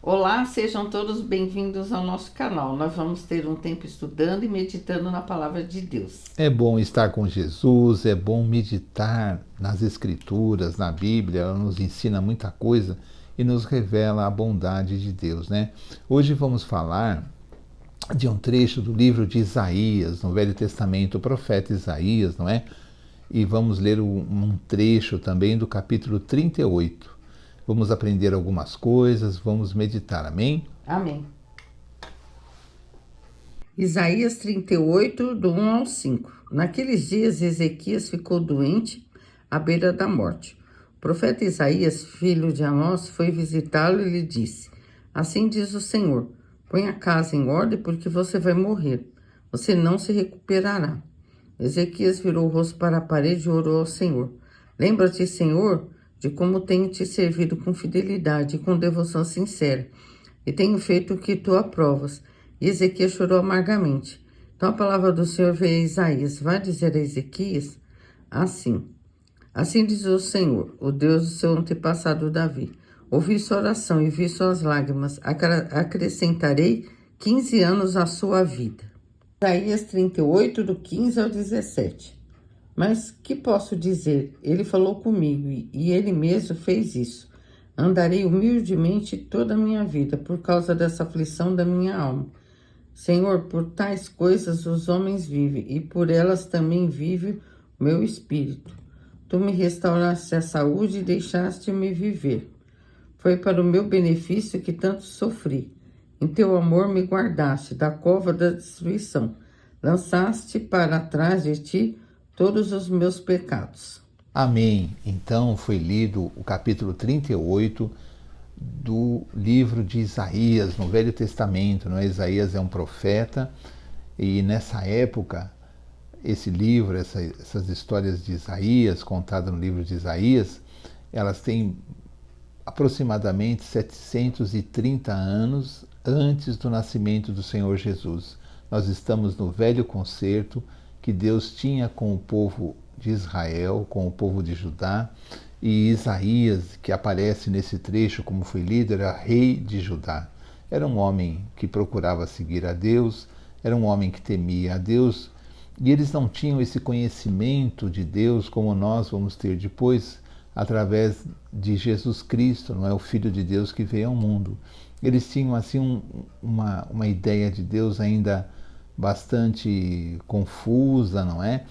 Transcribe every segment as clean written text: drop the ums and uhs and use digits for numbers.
Olá, sejam todos bem-vindos ao nosso canal. Nós vamos ter um tempo estudando e meditando na palavra de Deus. É bom estar com Jesus, é bom meditar nas Escrituras, na Bíblia, ela nos ensina muita coisa e nos revela a bondade de Deus, né? Hoje vamos falar de um trecho do livro de Isaías, no Velho Testamento, o profeta Isaías, não é? E vamos ler um trecho também do capítulo 38. Vamos aprender algumas coisas, vamos meditar, amém? Amém. Isaías 38, do 1 ao 5. Naqueles dias, Ezequias ficou doente à beira da morte. O profeta Isaías, filho de Amós, foi visitá-lo e lhe disse: Assim diz o Senhor, põe a casa em ordem porque você vai morrer. Você não se recuperará. Ezequias virou o rosto para a parede e orou ao Senhor. Lembra-te, Senhor, de como tenho te servido com fidelidade e com devoção sincera, e tenho feito o que tu aprovas. E Ezequias chorou amargamente. Então a palavra do Senhor veio a Isaías: vai dizer a Ezequias assim diz o Senhor, o Deus do seu antepassado Davi. Ouvi sua oração e vi suas lágrimas. Acrescentarei 15 anos à sua vida. Isaías 38, do 15 ao 17. Mas que posso dizer? Ele falou comigo e ele mesmo fez isso. Andarei humildemente toda a minha vida por causa dessa aflição da minha alma. Senhor, por tais coisas os homens vivem e por elas também vive o meu espírito. Tu me restauraste a saúde e deixaste-me viver. Foi para o meu benefício que tanto sofri. Em teu amor me guardaste da cova da destruição. Lançaste para trás de ti todos os meus pecados. Amém. Então foi lido o capítulo 38 do livro de Isaías, no Velho Testamento. Não é? Isaías é um profeta e nessa época, esse livro, essas histórias de Isaías, contadas no livro de Isaías, elas têm aproximadamente 730 anos antes do nascimento do Senhor Jesus. Nós estamos no velho concerto que Deus tinha com o povo de Israel, com o povo de Judá, e Isaías, que aparece nesse trecho como foi lido, era rei de Judá. Era um homem que procurava seguir a Deus, era um homem que temia a Deus, e eles não tinham esse conhecimento de Deus como nós vamos ter depois, através de Jesus Cristo, não é o Filho de Deus que veio ao mundo. Eles tinham assim uma ideia de Deus ainda bastante confusa, não é?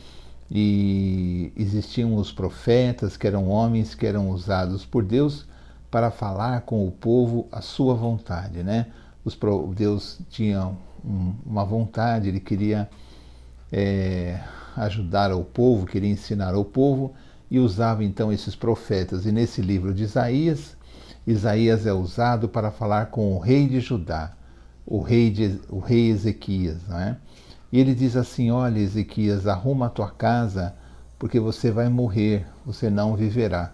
E existiam os profetas, que eram homens que eram usados por Deus para falar com o povo a sua vontade, né? Deus tinha uma vontade, ele queria ajudar ao povo, queria ensinar ao povo, e usava então esses profetas. E nesse livro de Isaías, Isaías é usado para falar com o rei de Judá, o rei Ezequias, não é? E ele diz assim: olha, Ezequias, arruma a tua casa, porque você vai morrer, você não viverá.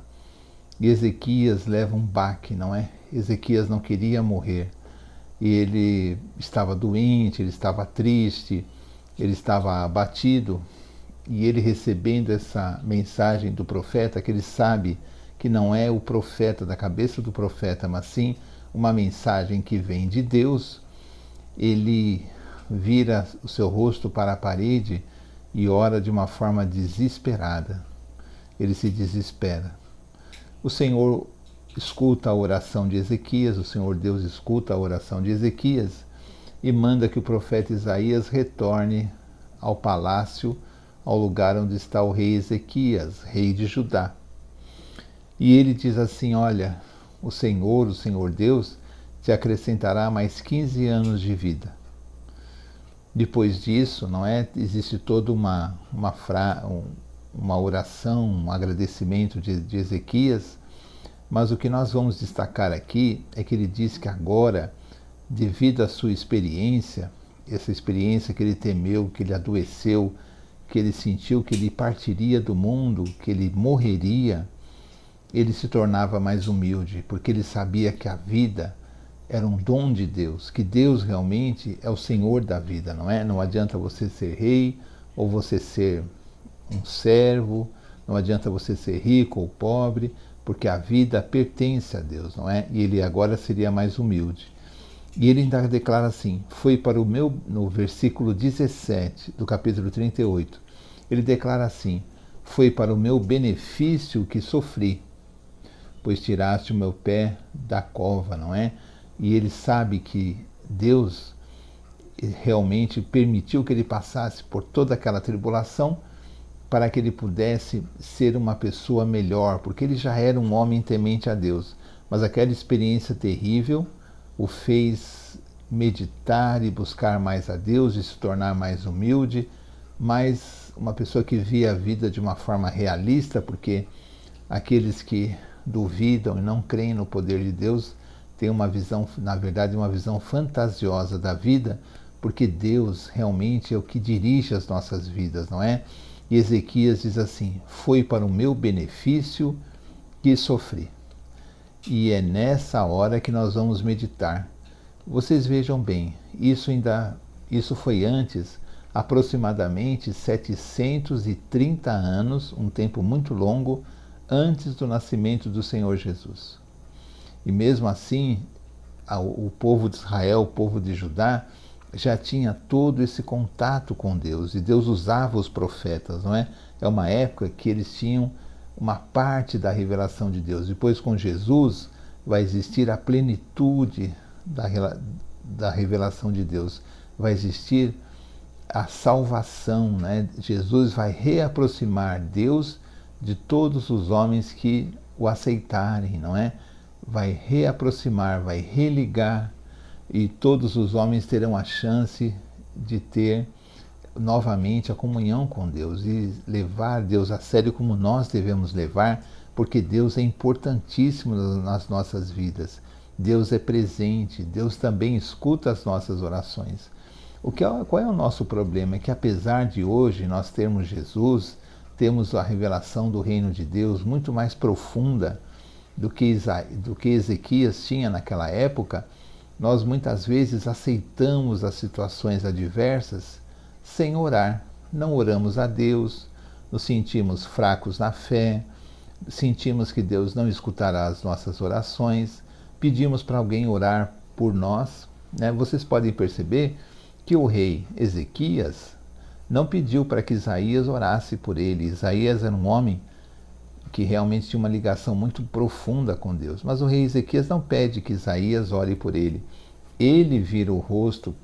E Ezequias leva um baque, não é? Ezequias não queria morrer. E ele estava doente, ele estava triste, ele estava abatido. E ele, recebendo essa mensagem do profeta, que ele sabe que não é o profeta da cabeça do profeta, mas sim uma mensagem que vem de Deus, ele vira o seu rosto para a parede e ora de uma forma desesperada. Ele se desespera. O Senhor escuta a oração de Ezequias, o Senhor Deus escuta a oração de Ezequias e manda que o profeta Isaías retorne ao palácio, ao lugar onde está o rei Ezequias, rei de Judá. E ele diz assim: olha, o Senhor Deus, te acrescentará mais 15 anos de vida. Depois disso, não é? Existe toda uma oração, um agradecimento de Ezequias, mas o que nós vamos destacar aqui é que ele diz que agora, devido à sua experiência, essa experiência que ele temeu, que ele adoeceu, que ele sentiu que ele partiria do mundo, que ele morreria, ele se tornava mais humilde, porque ele sabia que a vida era um dom de Deus, que Deus realmente é o Senhor da vida, não é? Não adianta você ser rei ou você ser um servo, não adianta você ser rico ou pobre, porque a vida pertence a Deus, não é? E ele agora seria mais humilde. E ele ainda declara assim, no versículo 17 do capítulo 38, ele declara assim, foi para o meu benefício que sofri, pois tiraste o meu pé da cova, não é? E ele sabe que Deus realmente permitiu que ele passasse por toda aquela tribulação para que ele pudesse ser uma pessoa melhor, porque ele já era um homem temente a Deus, mas aquela experiência terrível o fez meditar e buscar mais a Deus e se tornar mais humilde, mais uma pessoa que via a vida de uma forma realista, porque aqueles que duvidam e não creem no poder de Deus têm uma visão, na verdade, uma visão fantasiosa da vida, porque Deus realmente é o que dirige as nossas vidas, não é? E Ezequias diz assim, foi para o meu benefício que sofri. E é nessa hora que nós vamos meditar. Vocês vejam bem, isso foi antes, aproximadamente 730 anos, um tempo muito longo, antes do nascimento do Senhor Jesus. E mesmo assim, o povo de Israel, o povo de Judá, já tinha todo esse contato com Deus, e Deus usava os profetas, não é? É uma época que eles tinham uma parte da revelação de Deus. Depois, com Jesus, vai existir a plenitude da revelação de Deus. Vai existir a salvação, né? Jesus vai reaproximar Deus de todos os homens que o aceitarem, não é? Vai reaproximar, vai religar, e todos os homens terão a chance de ter novamente a comunhão com Deus e levar Deus a sério como nós devemos levar, porque Deus é importantíssimo nas nossas vidas. Deus é presente, Deus também escuta as nossas orações. Qual é o nosso problema? É que apesar de hoje nós termos Jesus, temos a revelação do reino de Deus muito mais profunda do que Ezequias tinha naquela época, nós muitas vezes aceitamos as situações adversas sem orar. Não oramos a Deus, nos sentimos fracos na fé, sentimos que Deus não escutará as nossas orações, pedimos para alguém orar por nós, né? Vocês podem perceber que o rei Ezequias não pediu para que Isaías orasse por ele. Isaías era um homem que realmente tinha uma ligação muito profunda com Deus. Mas o rei Ezequias não pede que Isaías ore por ele. Ele vira o rosto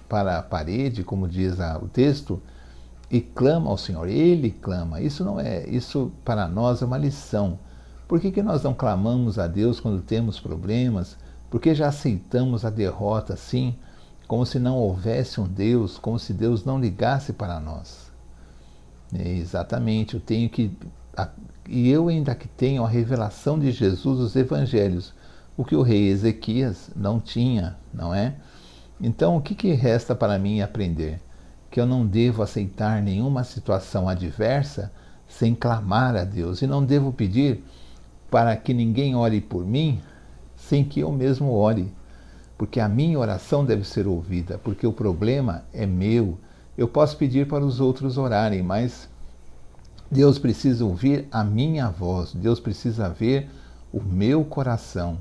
para a parede, como diz o texto, e clama ao Senhor. Ele clama. Isso para nós é uma lição. Por que nós não clamamos a Deus quando temos problemas? Por que já aceitamos a derrota assim, como se não houvesse um Deus, como se Deus não ligasse para nós? Exatamente, eu ainda que tenho a revelação de Jesus, os evangelhos, o que o rei Ezequias não tinha, não é? Então, o que resta para mim aprender? Que eu não devo aceitar nenhuma situação adversa sem clamar a Deus, e não devo pedir para que ninguém ore por mim sem que eu mesmo ore, porque a minha oração deve ser ouvida, porque o problema é meu. Eu posso pedir para os outros orarem, mas Deus precisa ouvir a minha voz, Deus precisa ver o meu coração,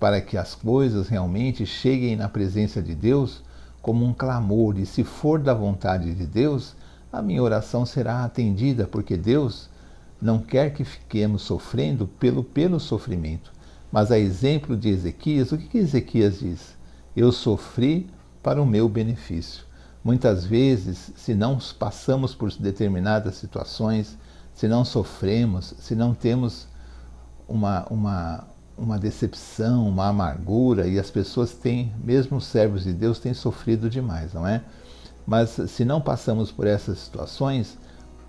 para que as coisas realmente cheguem na presença de Deus como um clamor. E se for da vontade de Deus, a minha oração será atendida, porque Deus não quer que fiquemos sofrendo pelo sofrimento. Mas a exemplo de Ezequias, o que Ezequias diz? Eu sofri para o meu benefício. Muitas vezes, se não passamos por determinadas situações, se não sofremos, se não temos uma decepção, uma amargura, e as pessoas têm, mesmo os servos de Deus, têm sofrido demais, não é? Mas se não passamos por essas situações,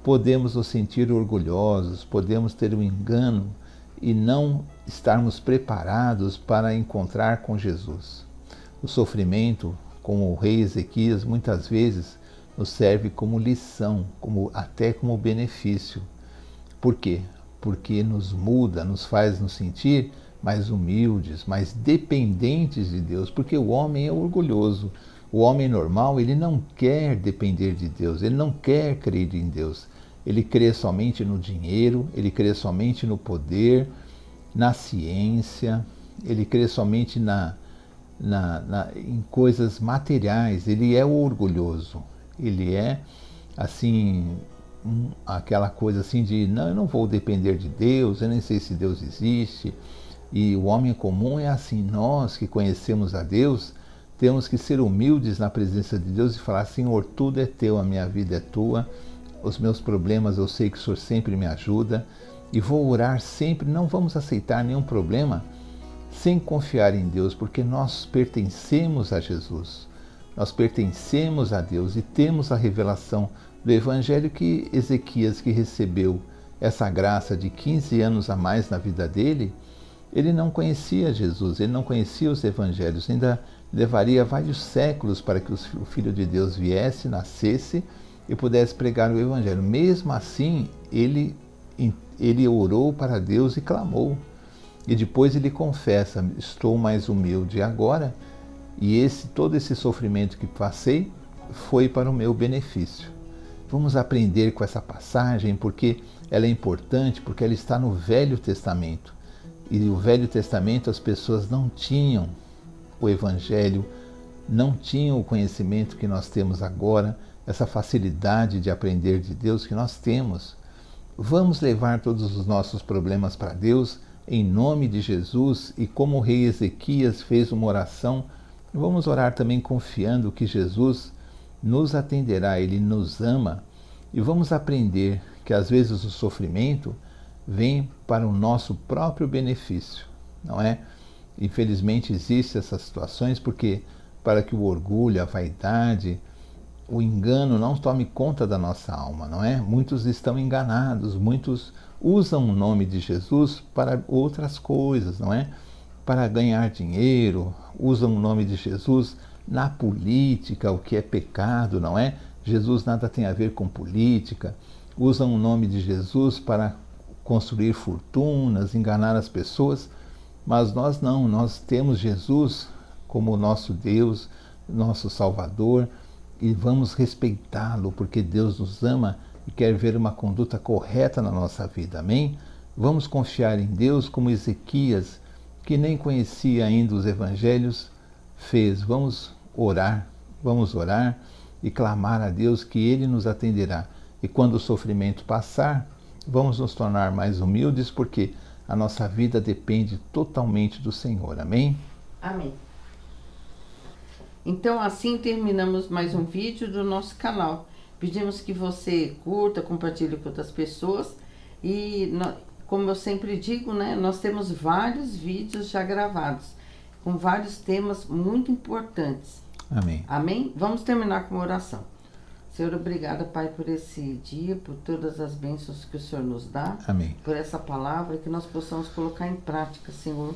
podemos nos sentir orgulhosos, podemos ter um engano e não estarmos preparados para encontrar com Jesus. O sofrimento, como o rei Ezequias, muitas vezes nos serve como lição, até como benefício. Por quê? Porque nos muda, nos faz nos sentir mais humildes, mais dependentes de Deus, porque o homem é orgulhoso. O homem normal, ele não quer depender de Deus, ele não quer crer em Deus. Ele crê somente no dinheiro, ele crê somente no poder, na ciência, ele crê somente em coisas materiais, ele é orgulhoso, ele é assim, aquela coisa assim de não, eu não vou depender de Deus, eu nem sei se Deus existe. E o homem comum é assim, nós que conhecemos a Deus, temos que ser humildes na presença de Deus e falar, Senhor, tudo é teu, a minha vida é tua, os meus problemas eu sei que o Senhor sempre me ajuda, e vou orar sempre, não vamos aceitar nenhum problema sem confiar em Deus, porque nós pertencemos a Jesus, nós pertencemos a Deus e temos a revelação do Evangelho que Ezequias, que recebeu essa graça de 15 anos a mais na vida dele, ele não conhecia Jesus, ele não conhecia os Evangelhos, ainda levaria vários séculos para que o Filho de Deus viesse, nascesse e pudesse pregar o Evangelho. Mesmo assim, ele orou para Deus e clamou. E depois ele confessa, estou mais humilde agora, e todo esse sofrimento que passei foi para o meu benefício. Vamos aprender com essa passagem, porque ela é importante, porque ela está no Velho Testamento. E no Velho Testamento as pessoas não tinham o Evangelho, não tinham o conhecimento que nós temos agora, essa facilidade de aprender de Deus que nós temos. Vamos levar todos os nossos problemas para Deus, em nome de Jesus, e como o rei Ezequias fez uma oração, vamos orar também confiando que Jesus nos atenderá, Ele nos ama, e vamos aprender que às vezes o sofrimento vem para o nosso próprio benefício, não é? Infelizmente existem essas situações porque para que o orgulho, a vaidade, o engano não tome conta da nossa alma, não é? Muitos estão enganados, muitos usam o nome de Jesus para outras coisas, não é? Para ganhar dinheiro, usam o nome de Jesus na política, o que é pecado, não é? Jesus nada tem a ver com política. Usam o nome de Jesus para construir fortunas, enganar as pessoas, mas nós não, nós temos Jesus como nosso Deus, nosso Salvador, e vamos respeitá-lo, porque Deus nos ama e quer ver uma conduta correta na nossa vida, amém? Vamos confiar em Deus como Ezequias, que nem conhecia ainda os evangelhos, fez. Vamos orar e clamar a Deus que Ele nos atenderá. E quando o sofrimento passar, vamos nos tornar mais humildes, porque a nossa vida depende totalmente do Senhor. Amém? Amém. Então, assim terminamos mais um vídeo do nosso canal. Pedimos que você curta, compartilhe com outras pessoas. E, como eu sempre digo, né, nós temos vários vídeos já gravados, com vários temas muito importantes. Amém. Amém? Vamos terminar com uma oração. Senhor, obrigada, Pai, por esse dia, por todas as bênçãos que o Senhor nos dá. Amém. Por essa palavra, que nós possamos colocar em prática, Senhor.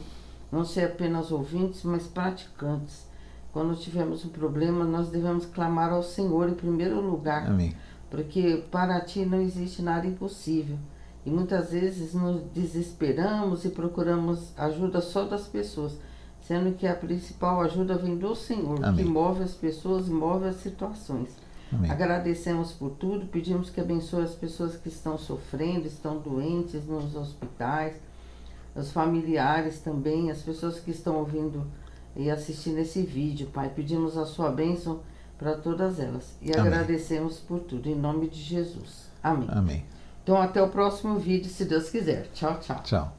Não ser apenas ouvintes, mas praticantes. Quando tivermos um problema, nós devemos clamar ao Senhor em primeiro lugar. Amém. Porque para Ti não existe nada impossível. E muitas vezes nos desesperamos e procuramos ajuda só das pessoas, sendo que a principal ajuda vem do Senhor, Amém. que move as pessoas e move as situações. Amém. Agradecemos por tudo, pedimos que abençoe as pessoas que estão sofrendo, estão doentes nos hospitais, os familiares também, as pessoas que estão ouvindo e assistindo esse vídeo, Pai. Pedimos a sua bênção para todas elas e Amém. agradecemos por tudo, em nome de Jesus. Amém. Amém. Então até o próximo vídeo, se Deus quiser. Tchau, tchau. Tchau.